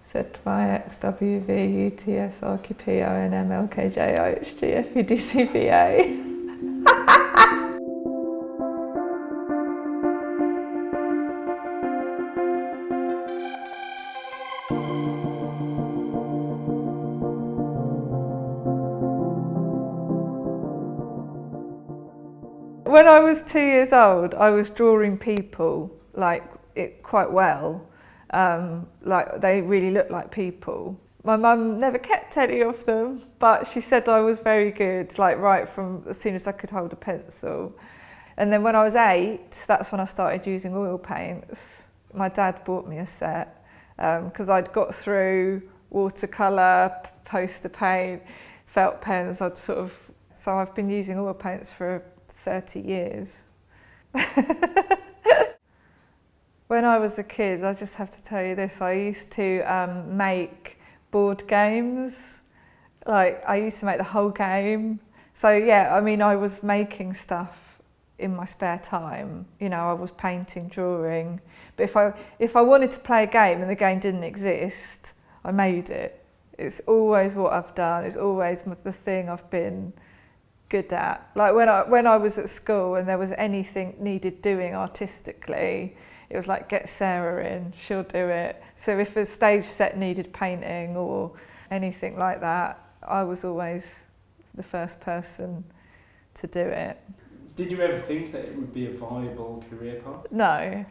ZYXWVUTSRQPONMLKJIHGFEDCVA. When I was 2 years old, I was drawing people quite well. Like they really looked like people. My mum never kept any of them, but she said I was very good, like right from as soon as I could hold a pencil. And then when I was 8, that's when I started using oil paints. My dad bought me a set because I'd got through watercolour, poster paint, felt pens. So I've been using oil paints for 30 years. When I was a kid, I just have to tell you this, I used to make board games. Like, I used to make the whole game. So yeah, I mean, I was making stuff in my spare time. You know, I was painting, drawing. But if I wanted to play a game and the game didn't exist, I made it. It's always what I've done. It's always the thing I've been good at. Like when I was at school and there was anything needed doing artistically, it was like, get Sarah in, she'll do it. So if a stage set needed painting or anything like that, I was always the first person to do it. Did you ever think that it would be a viable career path? No,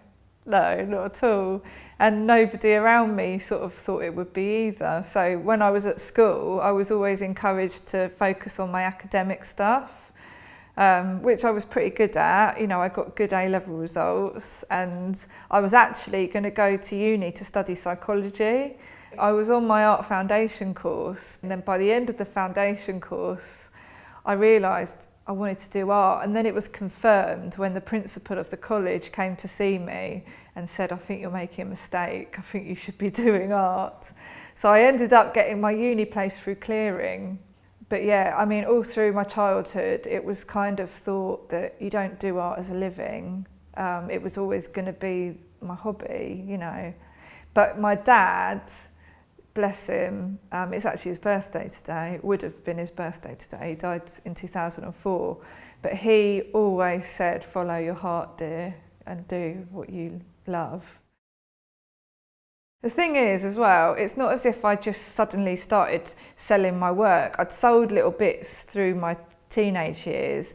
not at all. And nobody around me sort of thought it would be either. So when I was at school, I was always encouraged to focus on my academic stuff. Which I was pretty good at. You know, I got good A-level results and I was actually going to go to uni to study psychology. I was on my art foundation course and then by the end of the foundation course I realised I wanted to do art, and then it was confirmed when the principal of the college came to see me and said, I think you're making a mistake, I think you should be doing art. So I ended up getting my uni place through clearing. But yeah, I mean, all through my childhood, it was kind of thought that you don't do art as a living. It was always going to be my hobby, you know. But my dad, bless him, it's actually his birthday today. It would have been his birthday today. He died in 2004. But he always said, follow your heart, dear, and do what you love. The thing is, as well, it's not as if I just suddenly started selling my work. I'd sold little bits through my teenage years,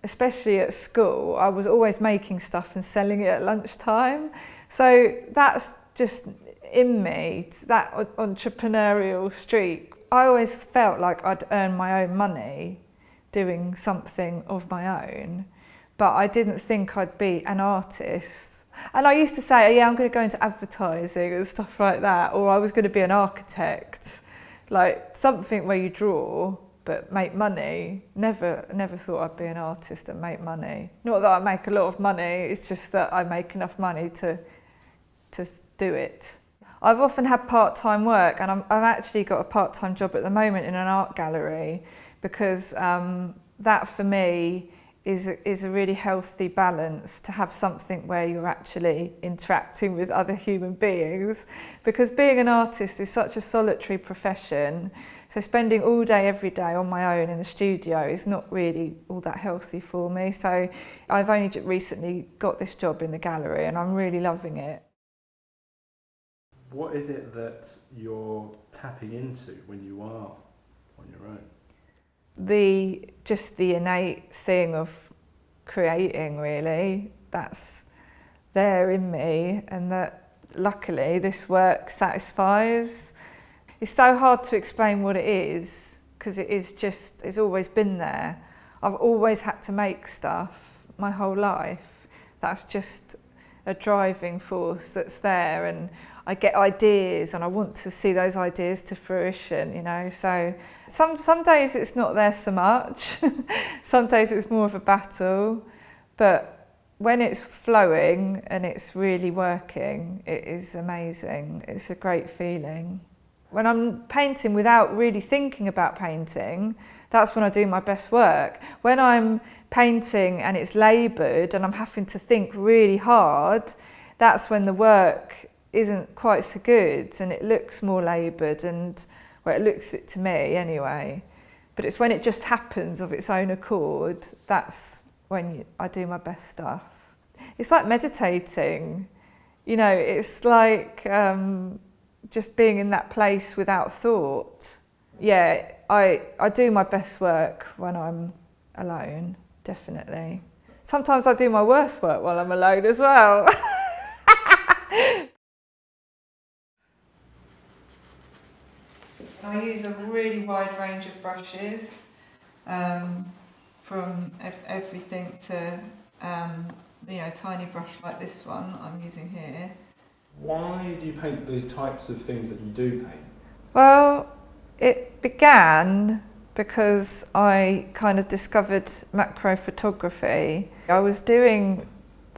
especially at school. I was always making stuff and selling it at lunchtime. So that's just in me, that entrepreneurial streak. I always felt like I'd earn my own money doing something of my own, but I didn't think I'd be an artist. And I used to say, oh, yeah, I'm going to go into advertising and stuff like that, or I was going to be an architect, like something where you draw but make money. Never thought I'd be an artist and make money. Not that I make a lot of money, it's just that I make enough money to do it. I've often had part-time work, and I've actually got a part-time job at the moment in an art gallery, because that for me is a really healthy balance, to have something where you're actually interacting with other human beings, because being an artist is such a solitary profession. So spending all day, every day on my own in the studio is not really all that healthy for me. So I've only recently got this job in the gallery and I'm really loving it. What is it that you're tapping into when you are on your own? Just the innate thing of creating, really. That's there in me, and that luckily this work satisfies. It's so hard to explain what it is, because it's always been there. I've always had to make stuff my whole life. That's just a driving force that's there, and I get ideas and I want to see those ideas to fruition, you know. So some days it's not there so much. Some days it's more of a battle. But when it's flowing and it's really working, it is amazing. It's a great feeling. When I'm painting without really thinking about painting, that's when I do my best work. When I'm painting and it's laboured and I'm having to think really hard, that's when the work isn't quite so good and it looks more laboured, and well, it looks it to me anyway. But it's when it just happens of its own accord, that's when I do my best stuff. It's like meditating, you know, it's like just being in that place without thought. Yeah, I do my best work when I'm alone, definitely. Sometimes I do my worst work while I'm alone as well. I use a really wide range of brushes, from everything to you know, a tiny brush like this one I'm using here. Why do you paint the types of things that you do paint? Well, it began because I kind of discovered macro photography. I was doing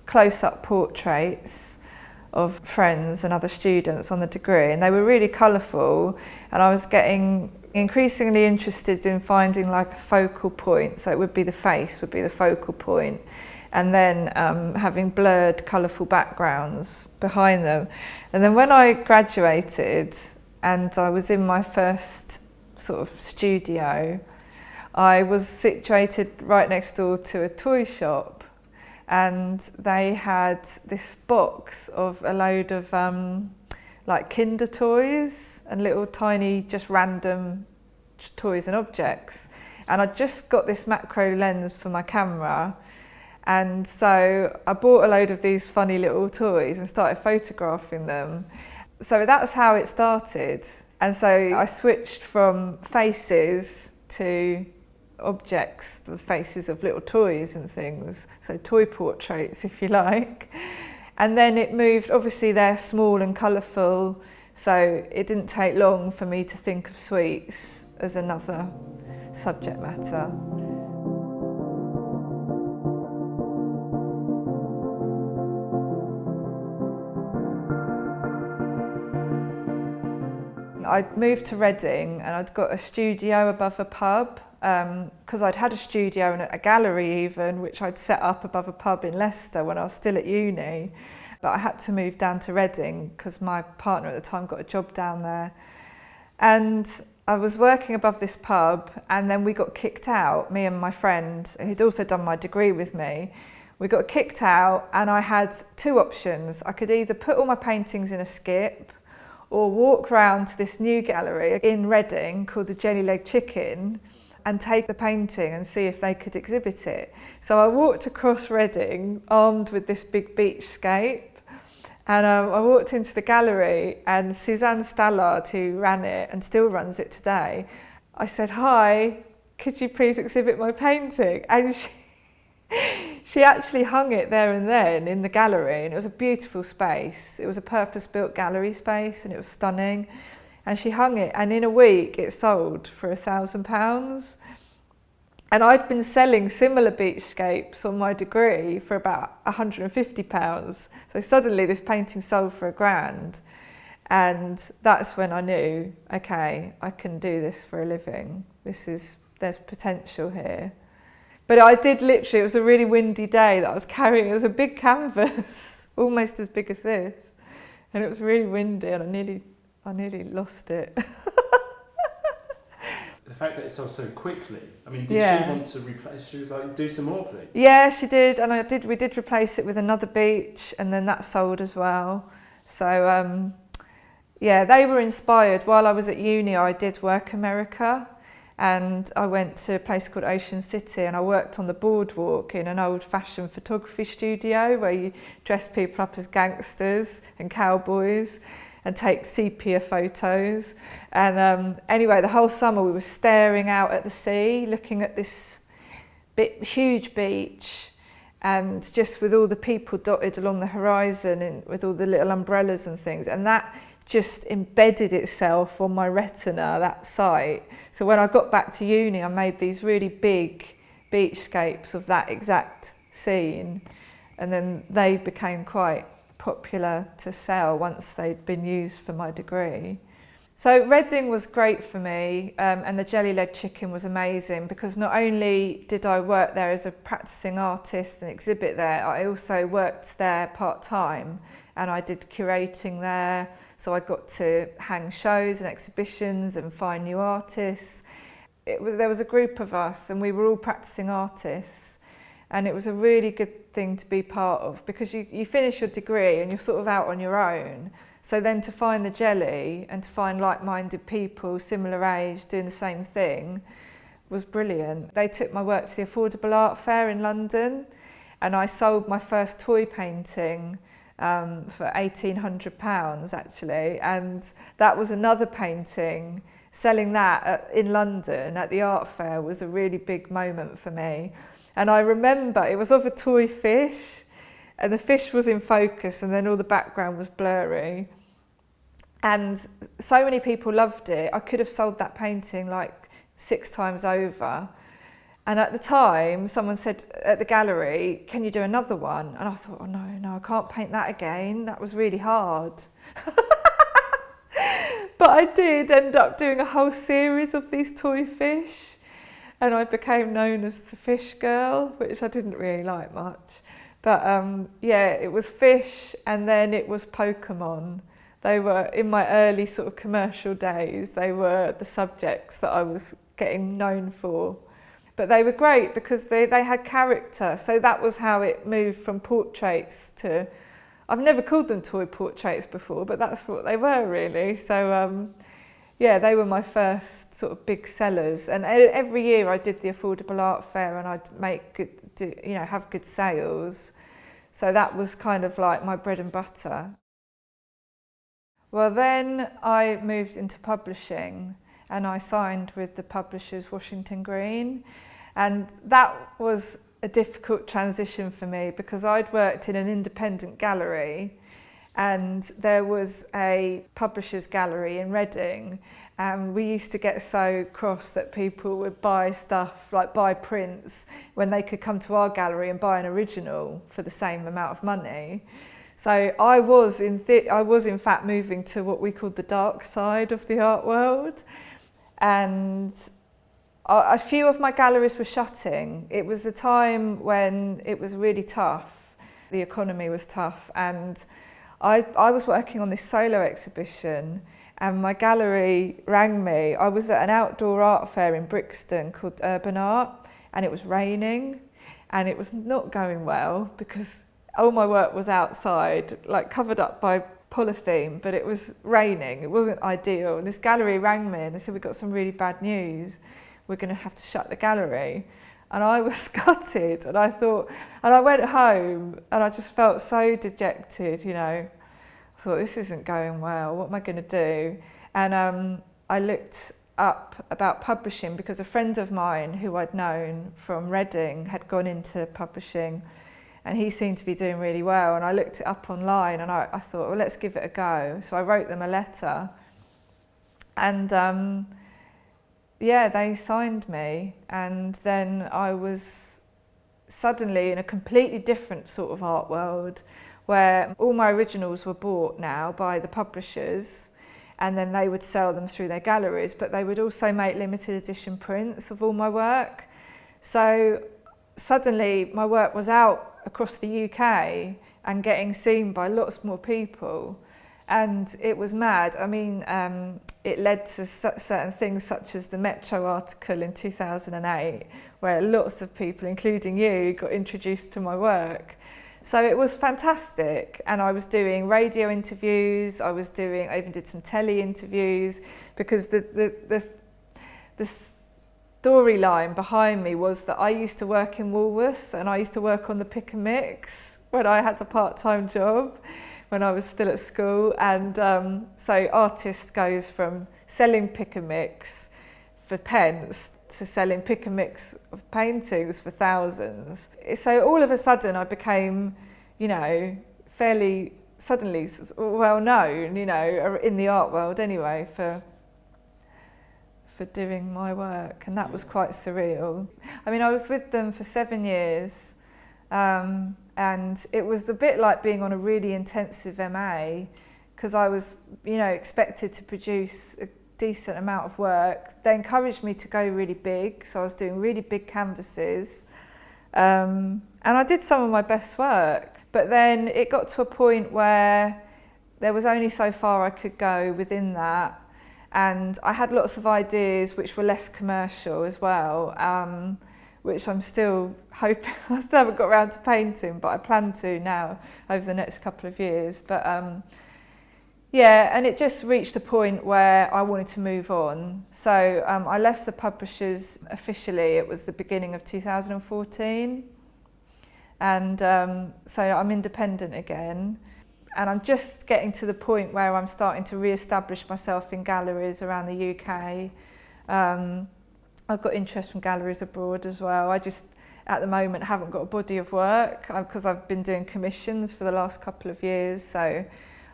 close-up portraits of friends and other students on the degree, and they were really colourful, and I was getting increasingly interested in finding like a focal point. So it would be the face would be the focal point, and then having blurred colourful backgrounds behind them. And then when I graduated and I was in my first sort of studio, I was situated right next door to a toy shop, and they had this box of a load of like Kinder toys and little tiny just random toys and objects. And I just got this macro lens for my camera, and so I bought a load of these funny little toys and started photographing them. So that's how it started. And so I switched from faces to objects, the faces of little toys and things, so toy portraits if you like. And then it moved, obviously they're small and colourful, so it didn't take long for me to think of sweets as another subject matter. I'd moved to Reading and I'd got a studio above a pub, because I'd had a studio and a gallery even, which I'd set up above a pub in Leicester when I was still at uni. But I had to move down to Reading because my partner at the time got a job down there. And I was working above this pub, and then we got kicked out, me and my friend, who'd also done my degree with me. We got kicked out, and I had two options. I could either put all my paintings in a skip or walk round to this new gallery in Reading called the Jelly Leg Chicken and take the painting and see if they could exhibit it. So I walked across Reading armed with this big beachscape, and I walked into the gallery, and Suzanne Stallard, who ran it and still runs it today, I said, "Hi, could you please exhibit my painting?" And she actually hung it there and then in the gallery, and it was a beautiful space. It was a purpose-built gallery space, and it was stunning. And she hung it, and in a week it sold for £1,000. And I'd been selling similar beachscapes on my degree for about £150. So suddenly this painting sold for £1,000. And that's when I knew, okay, I can do this for a living. There's potential here. But I did literally, it was a really windy day that I was carrying, it was a big canvas, almost as big as this. And it was really windy, and I nearly lost it. The fact that it sold so quickly, I mean, did she want to replace, she was like, do some more please? Yeah, she did, and we did replace it with another beach, and then that sold as well. So yeah, they were inspired. While I was at uni, I did Work America, and I went to a place called Ocean City, and I worked on the boardwalk in an old-fashioned photography studio where you dress people up as gangsters and cowboys and take sepia photos. And anyway, the whole summer we were staring out at the sea, looking at this huge beach, and just with all the people dotted along the horizon and with all the little umbrellas and things. And that just embedded itself on my retina, that sight. So when I got back to uni, I made these really big beachscapes of that exact scene, and then they became quite popular to sell once they'd been used for my degree. So Reading was great for me, and the Jelly Leg Chicken was amazing because not only did I work there as a practicing artist and exhibit there, I also worked there part-time and I did curating there. So I got to hang shows and exhibitions and find new artists. There was a group of us and we were all practicing artists, and it was a really good thing to be part of, because you finish your degree and you're sort of out on your own. So then to find the jelly and to find like-minded people, similar age, doing the same thing was brilliant. They took my work to the Affordable Art Fair in London, and I sold my first toy painting for £1,800 actually, and that was another painting. Selling that in London at the art fair was a really big moment for me. And I remember it was of a toy fish, and the fish was in focus and then all the background was blurry. And so many people loved it. I could have sold that painting like 6 times over. And at the time, someone said at the gallery, "Can you do another one?" And I thought, oh no, I can't paint that again. That was really hard. But I did end up doing a whole series of these toy fish, and I became known as the fish girl, which I didn't really like much. But yeah, it was fish, and then it was Pokemon. They were, in my early sort of commercial days, they were the subjects that I was getting known for. But they were great because they had character. So that was how it moved from portraits to... I've never called them toy portraits before, but that's what they were really. So yeah, they were my first sort of big sellers. And every year I did the Affordable Art Fair, and I'd have good sales. So that was kind of like my bread and butter. Well, then I moved into publishing, and I signed with the publishers Washington Green, and that was a difficult transition for me because I'd worked in an independent gallery, and there was a publishers gallery in Reading, and we used to get so cross that people would buy stuff, like buy prints, when they could come to our gallery and buy an original for the same amount of money. So I was in fact moving to what we called the dark side of the art world, and a few of my galleries were shutting. It was a time when it was really tough. The economy was tough, and I was working on this solo exhibition, and my gallery rang me. I was at an outdoor art fair in Brixton called Urban Art, and it was raining, and it was not going well because all my work was outside, like covered up by polythene, but it was raining. It wasn't ideal. And this gallery rang me and they said, "We've got some really bad news. We're going to have to shut the gallery." And I was gutted, and I went home and I just felt so dejected, I thought, this isn't going well. What am I going to do? And I looked up about publishing because a friend of mine who I'd known from Reading had gone into publishing, and he seemed to be doing really well. And I looked it up online, and I thought, well, let's give it a go. So I wrote them a letter, and yeah, they signed me. And then I was suddenly in a completely different sort of art world, where all my originals were bought now by the publishers, and then they would sell them through their galleries, but they would also make limited edition prints of all my work. So suddenly my work was out across the UK and getting seen by lots more people, and it was mad. I mean, it led to certain things such as the Metro article in 2008, where lots of people, including you, got introduced to my work. So it was fantastic, and I was doing radio interviews, I even did some telly interviews, because the storyline behind me was that I used to work in Woolworths, and I used to work on the pick and mix when I had a part-time job when I was still at school. And so artists goes from selling pick and mix for pence to selling pick and mix of paintings for thousands. So all of a sudden I became, fairly suddenly well known, in the art world anyway, for doing my work, and that was quite surreal. I mean, I was with them for 7 years, and it was a bit like being on a really intensive MA, because I was, expected to produce a decent amount of work. They encouraged me to go really big, so I was doing really big canvases, and I did some of my best work. But then it got to a point where there was only so far I could go within that. And I had lots of ideas which were less commercial as well, which I'm still hoping, I still haven't got around to painting, but I plan to now over the next couple of years. But yeah, and it just reached a point where I wanted to move on. So I left the publishers officially, it was the beginning of 2014. And so I'm independent again. And I'm just getting to the point where I'm starting to re-establish myself in galleries around the UK. I've got interest from galleries abroad as well. I just, at the moment, haven't got a body of work because I've been doing commissions for the last couple of years. So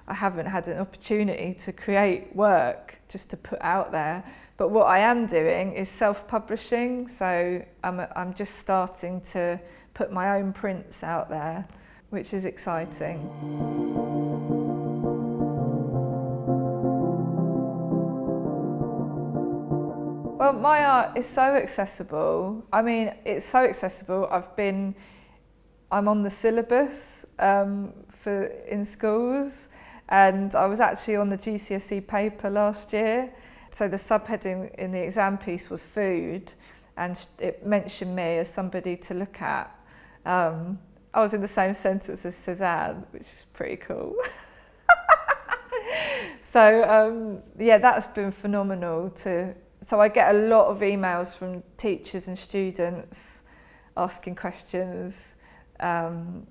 I haven't had an opportunity to create work just to put out there. But what I am doing is self-publishing. So I'm just starting to put my own prints out there, which is exciting. Well, my art is so accessible. I mean, it's so accessible. I'm on the syllabus in schools, and I was actually on the GCSE paper last year. So the subheading in the exam piece was food, and it mentioned me as somebody to look at. I was in the same sentence as Cézanne, which is pretty cool. So yeah, that's been phenomenal. So I get a lot of emails from teachers and students asking questions and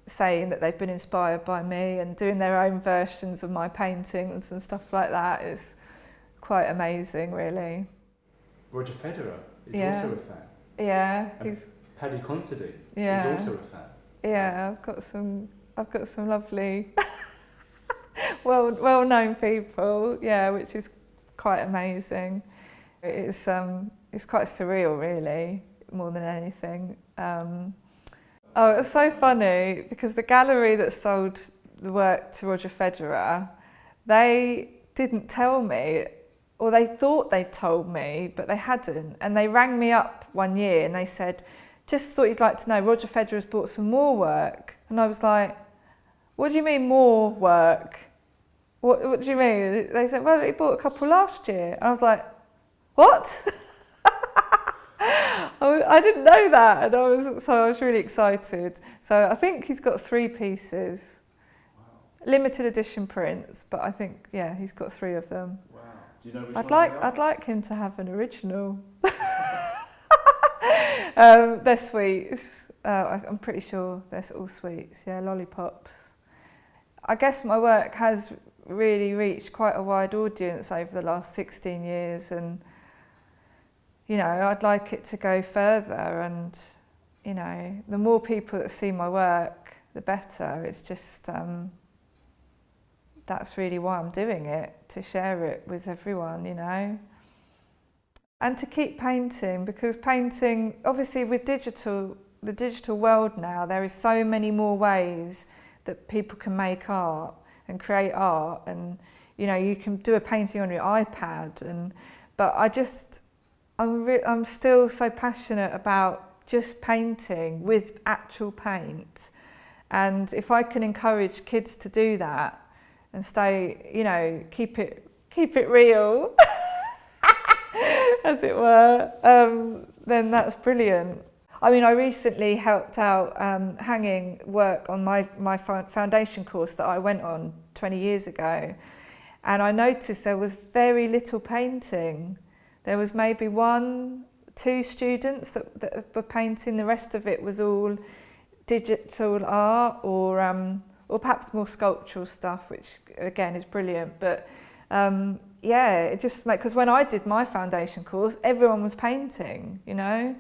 saying that they've been inspired by me and doing their own versions of my paintings and stuff like that. Is quite amazing, really. Roger Federer is Yeah. also a fan. Yeah, And he's Paddy Considine Yeah. is also a fan. yeah. I've got some lovely, well-known people. Yeah, which is quite amazing. It's quite surreal, really, more than anything. Oh, it's so funny because the gallery that sold the work to Roger Federer, they didn't tell me, or they thought they'd told me, but they hadn't. And they rang me up one year and they said, just thought you'd like to know, Roger Federer's bought some more work. And I was like, what do you mean more work? What do you mean? They said, well, he bought a couple last year. And I was like, what? I didn't know that, and I was really excited. So I think he's got 3 pieces, Wow. limited edition prints, but I think he's got 3 of them. Wow. Do you know which I'd like him to have an original. They're sweets. I'm pretty sure they're all sweets. Yeah, lollipops. I guess my work has really reached quite a wide audience over the last 16 years, and you know, I'd like it to go further, and you know, the more people that see my work, the better. It's just that's really why I'm doing it, to share it with everyone, you know. And to keep painting, because painting, obviously with the digital world now, there is so many more ways that people can make art and create art, and you know, you can do a painting on your iPad, but I'm still so passionate about just painting with actual paint. And if I can encourage kids to do that and stay, you know, keep it real, as it were, then that's brilliant. I mean, I recently helped out hanging work on my foundation course that I went on 20 years ago. And I noticed there was very little painting. There was maybe 1, 2 students that were painting. The rest of it was all digital art or perhaps more sculptural stuff, which again is brilliant. But yeah, it just because when I did my foundation course, everyone was painting, you know.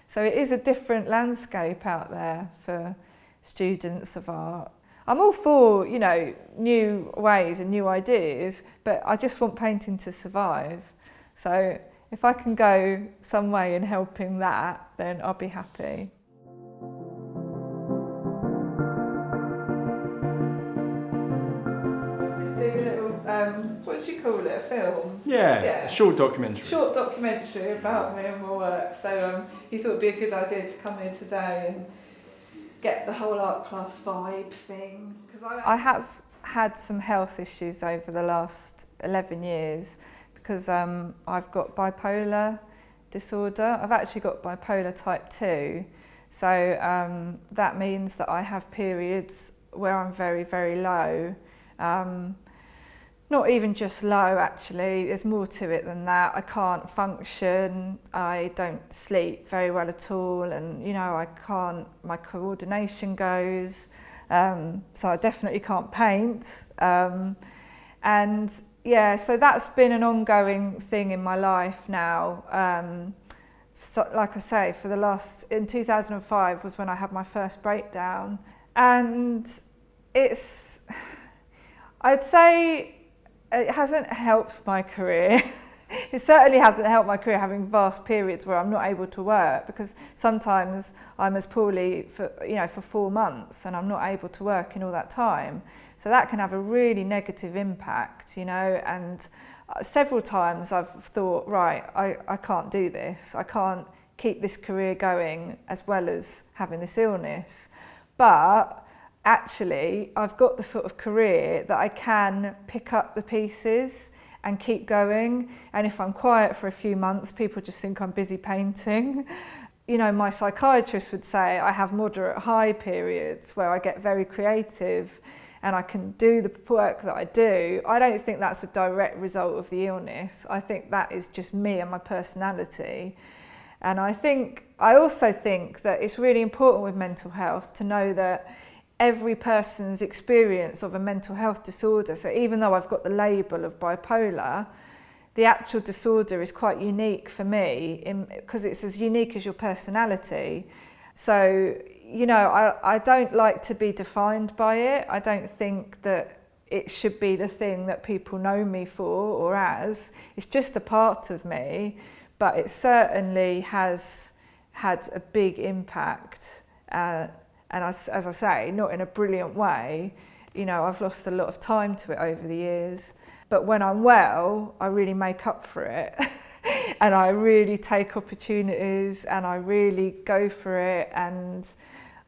So it is a different landscape out there for students of art. I'm all for, you know, new ways and new ideas, but I just want painting to survive. So if I can go some way in helping that, then I'll be happy. Just doing a little, what do you call it, a film? Yeah, Yeah. a short documentary. Short documentary about me and my work. So he thought it'd be a good idea to come here today and get the whole art class vibe thing. Because I have had some health issues over the last 11 years because I've got bipolar disorder. I've actually got bipolar type 2. So that means that I have periods where I'm very, very low. Not even just low, actually. There's more to it than that. I can't function. I don't sleep very well at all. And, you know, my coordination goes. So I definitely can't paint. And yeah, so that's been an ongoing thing in my life now. So, like I say, in 2005 was when I had my first breakdown. And I'd say it hasn't helped my career. It certainly hasn't helped my career having vast periods where I'm not able to work, because sometimes I'm as poorly for 4 months and I'm not able to work in all that time. So that can have a really negative impact, you know, and several times I've thought, right, I can't do this. I can't keep this career going as well as having this illness. But actually, I've got the sort of career that I can pick up the pieces and keep going. And if I'm quiet for a few months, people just think I'm busy painting. You know, my psychiatrist would say I have moderate high periods where I get very creative and I can do the work that I do. I don't think that's a direct result of the illness. I think that is just me and my personality. And I also think that it's really important with mental health to know that every person's experience of a mental health disorder, so even though I've got the label of bipolar, the actual disorder is quite unique for me because it's as unique as your personality. So, you know, I don't like to be defined by it. I don't think that it should be the thing that people know me for or as. It's just a part of me, but it certainly has had a big impact. And as I say, not in a brilliant way. You know, I've lost a lot of time to it over the years. But when I'm well, I really make up for it. And I really take opportunities and I really go for it. And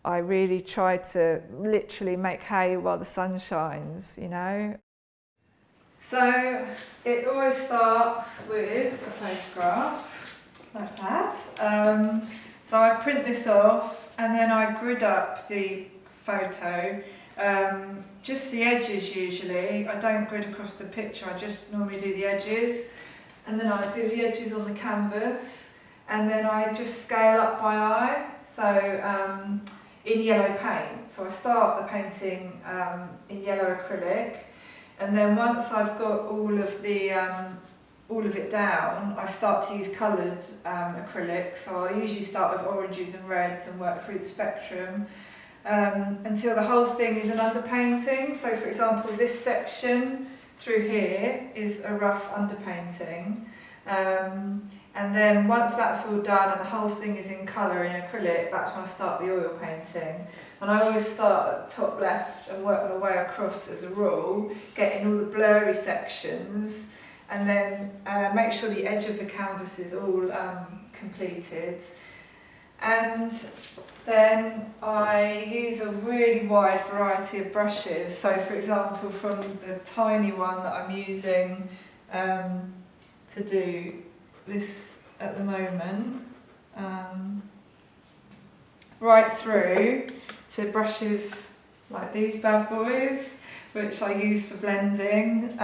I really try to literally make hay while the sun shines, you know. So it always starts with a photograph like that. So I print this off and then I grid up the photo, just the edges usually. I don't grid across the picture, I just normally do the edges. And then I do the edges on the canvas and then I just scale up by eye, so in yellow paint. So I start the painting in yellow acrylic, and then once I've got all of it down, I start to use coloured acrylic. So I usually start with oranges and reds and work through the spectrum until the whole thing is an underpainting. So for example, this section through here is a rough underpainting. And then once that's all done and the whole thing is in colour in acrylic, that's when I start the oil painting. And I always start at the top left and work my way across as a rule, getting all the blurry sections, and then make sure the edge of the canvas is all completed. And then I use a really wide variety of brushes. So for example, from the tiny one that I'm using to do this at the moment, right through to brushes like these bad boys, which I use for blending.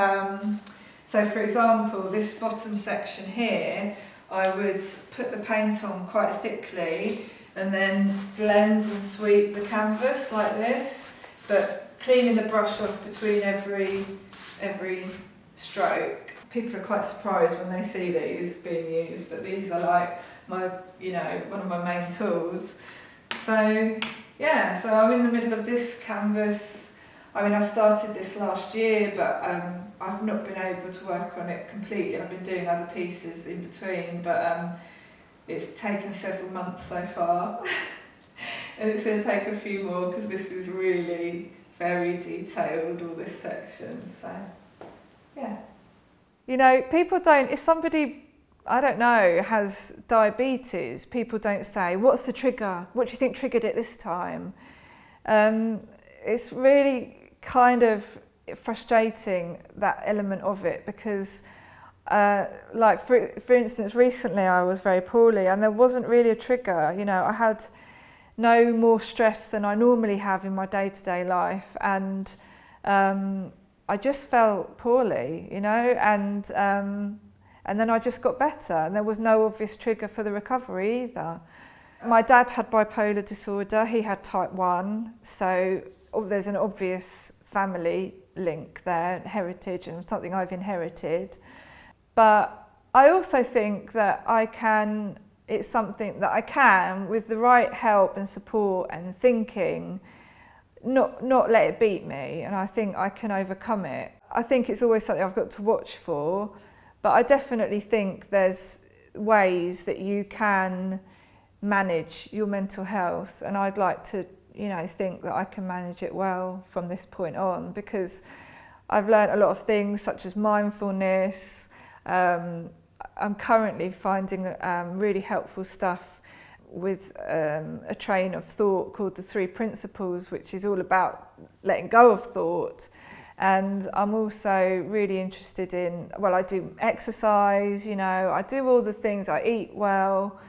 So for example, this bottom section here, I would put the paint on quite thickly and then blend and sweep the canvas like this, but cleaning the brush off between every stroke. People are quite surprised when they see these being used, but these are like my, you know, one of my main tools. So yeah, so I'm in the middle of this canvas. I mean, I started this last year, but I've not been able to work on it completely. I've been doing other pieces in between, but it's taken several months so far. And it's going to take a few more because this is really very detailed, all this section. So, yeah. You know, people don't, if somebody, I don't know, has diabetes, people don't say, what's the trigger? What do you think triggered it this time? It's really kind of frustrating, that element of it, because like for instance, recently I was very poorly and there wasn't really a trigger. You know, I had no more stress than I normally have in my day-to-day life, and I just felt poorly, you know, and then I just got better, and there was no obvious trigger for the recovery either. My dad had bipolar disorder, he had type 1, so there's an obvious family link there, heritage, and something I've inherited. But I also think that it's something that I can, with the right help and support and thinking, not let it beat me, and I think I can overcome it. I think it's always something I've got to watch for, but I definitely think there's ways that you can manage your mental health, and I'd like to, you know, think that I can manage it well from this point on, because I've learned a lot of things such as mindfulness. I'm currently finding really helpful stuff with a train of thought called the 3 Principles, which is all about letting go of thought. And I'm also really interested in, well, I do exercise, you know, I do all the things, I eat well.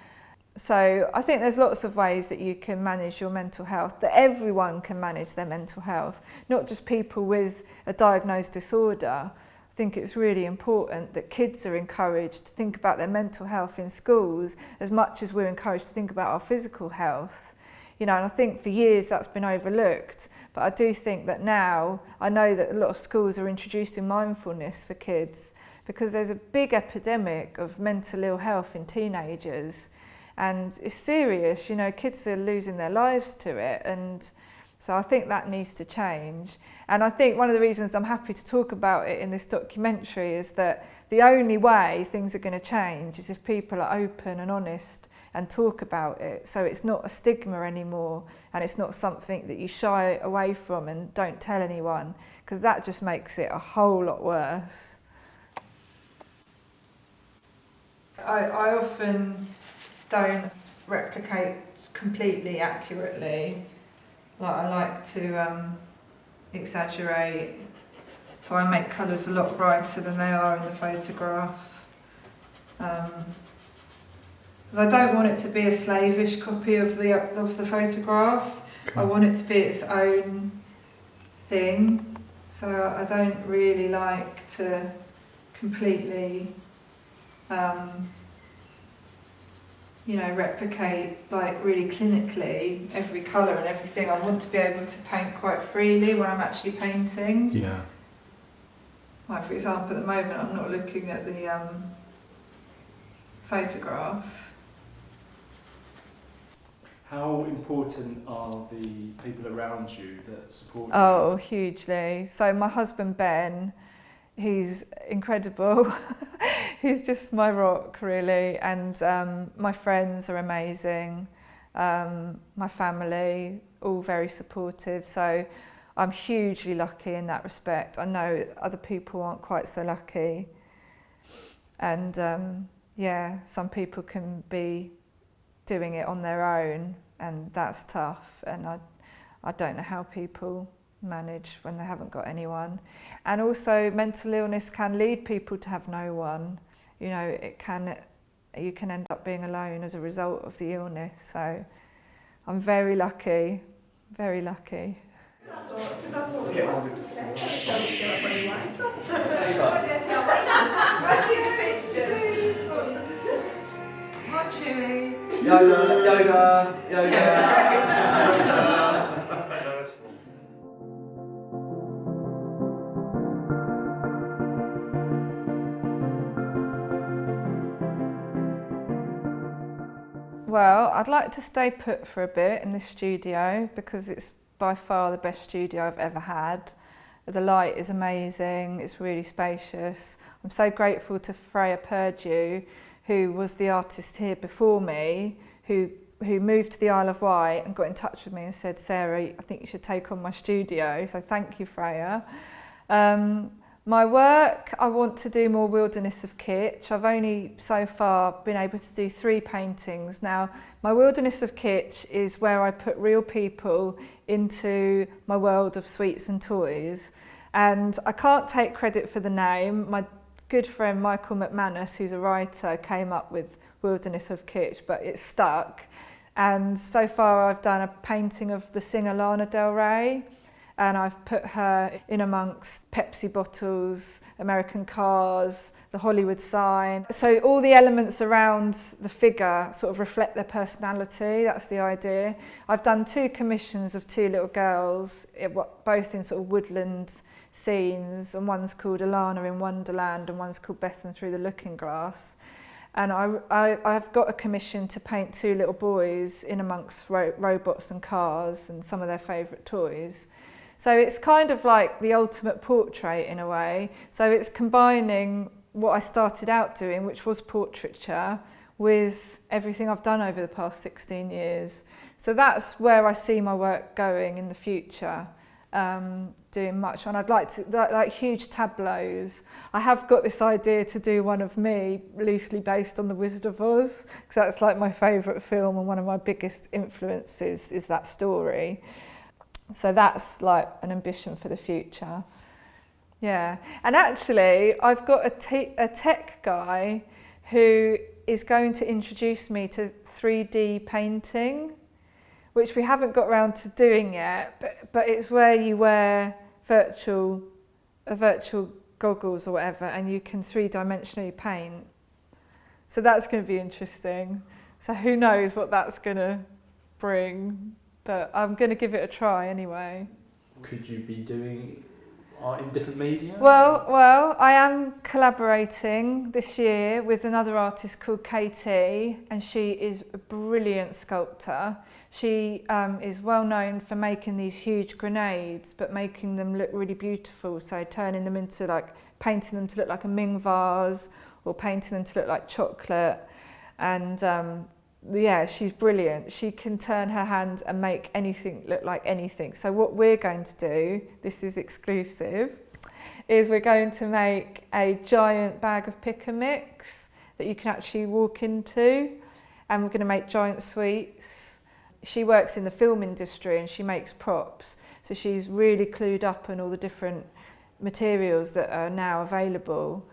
So I think there's lots of ways that you can manage your mental health, that everyone can manage their mental health, not just people with a diagnosed disorder. I think it's really important that kids are encouraged to think about their mental health in schools as much as we're encouraged to think about our physical health. You know, and I think for years that's been overlooked, but I do think that now, I know that a lot of schools are introducing mindfulness for kids, because there's a big epidemic of mental ill health in teenagers, and it's serious. You know, kids are losing their lives to it, and so I think that needs to change. And I think one of the reasons I'm happy to talk about it in this documentary is that the only way things are going to change is if people are open and honest and talk about it. So it's not a stigma anymore, and it's not something that you shy away from and don't tell anyone, because that just makes it a whole lot worse. I often don't replicate completely accurately. Like, I like to exaggerate, so I make colours a lot brighter than they are in the photograph. Because I don't want it to be a slavish copy of the photograph. Okay. I want it to be its own thing. So I don't really like to completely, replicate, like, really clinically every colour and everything. I want to be able to paint quite freely when I'm actually painting. Yeah. Like, for example, at the moment I'm not looking at the photograph. How important are the people around you that support you? Oh, hugely. So my husband Ben, he's incredible. He's just my rock, really. And my friends are amazing. My family, all very supportive. So I'm hugely lucky in that respect. I know other people aren't quite so lucky. And some people can be doing it on their own, and that's tough. And I don't know how people manage when they haven't got anyone. And also, mental illness can lead people to have no one. You know, you can end up being alone as a result of the illness. So I'm very lucky, very lucky. That's all it was. More chewy. Yoga. Well, I'd like to stay put for a bit in this studio, because it's by far the best studio I've ever had. The light is amazing, it's really spacious. I'm so grateful to Freya Purdue, who was the artist here before me, who moved to the Isle of Wight and got in touch with me and said, Sarah, I think you should take on my studio. So thank you, Freya. My work, I want to do more Wilderness of Kitsch. I've only so far been able to do 3 paintings. Now, my Wilderness of Kitsch is where I put real people into my world of sweets and toys. And I can't take credit for the name. My good friend Michael McManus, who's a writer, came up with Wilderness of Kitsch, but it's stuck. And so far I've done a painting of the singer Lana Del Rey, and I've put her in amongst Pepsi bottles, American cars, the Hollywood sign. So all the elements around the figure sort of reflect their personality, that's the idea. I've done 2 commissions of 2 little girls, both in sort of woodland scenes, and one's called Alana in Wonderland and one's called Bethan Through the Looking Glass. And I've got a commission to paint 2 little boys in amongst robots and cars and some of their favourite toys. So it's kind of like the ultimate portrait in a way. So it's combining what I started out doing, which was portraiture, with everything I've done over the past 16 years. So that's where I see my work going in the future, doing much. And I'd like to, like huge tableaus. I have got this idea to do one of me loosely based on The Wizard of Oz, because that's like my favourite film and one of my biggest influences is that story. So that's like an ambition for the future. Yeah, and actually I've got a tech guy who is going to introduce me to 3D painting, which we haven't got around to doing yet, but it's where you wear virtual goggles or whatever and you can 3-dimensionally paint. So that's going to be interesting. So who knows what that's going to bring. But I'm going to give it a try anyway. Could you be doing art in different media? Well, I am collaborating this year with another artist called Katie, and she is a brilliant sculptor. She is well known for making these huge grenades, but making them look really beautiful. So turning them into painting them to look like a Ming vase, or painting them to look like chocolate. And yeah, she's brilliant. She can turn her hand and make anything look like anything. So what we're going to do, this is exclusive, is we're going to make a giant bag of pick and mix that you can actually walk into, and we're going to make giant sweets. She works in the film industry and she makes props, so she's really clued up on all the different materials that are now available.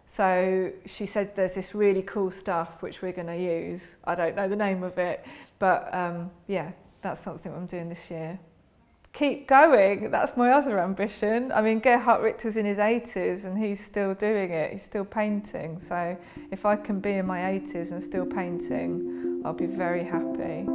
So she said there's this really cool stuff which we're going to use. I don't know the name of it, but yeah, that's something I'm doing this year. Keep going, that's my other ambition. I mean, Gerhard Richter's in his 80s and he's still doing it, he's still painting. So if I can be in my 80s and still painting, I'll be very happy.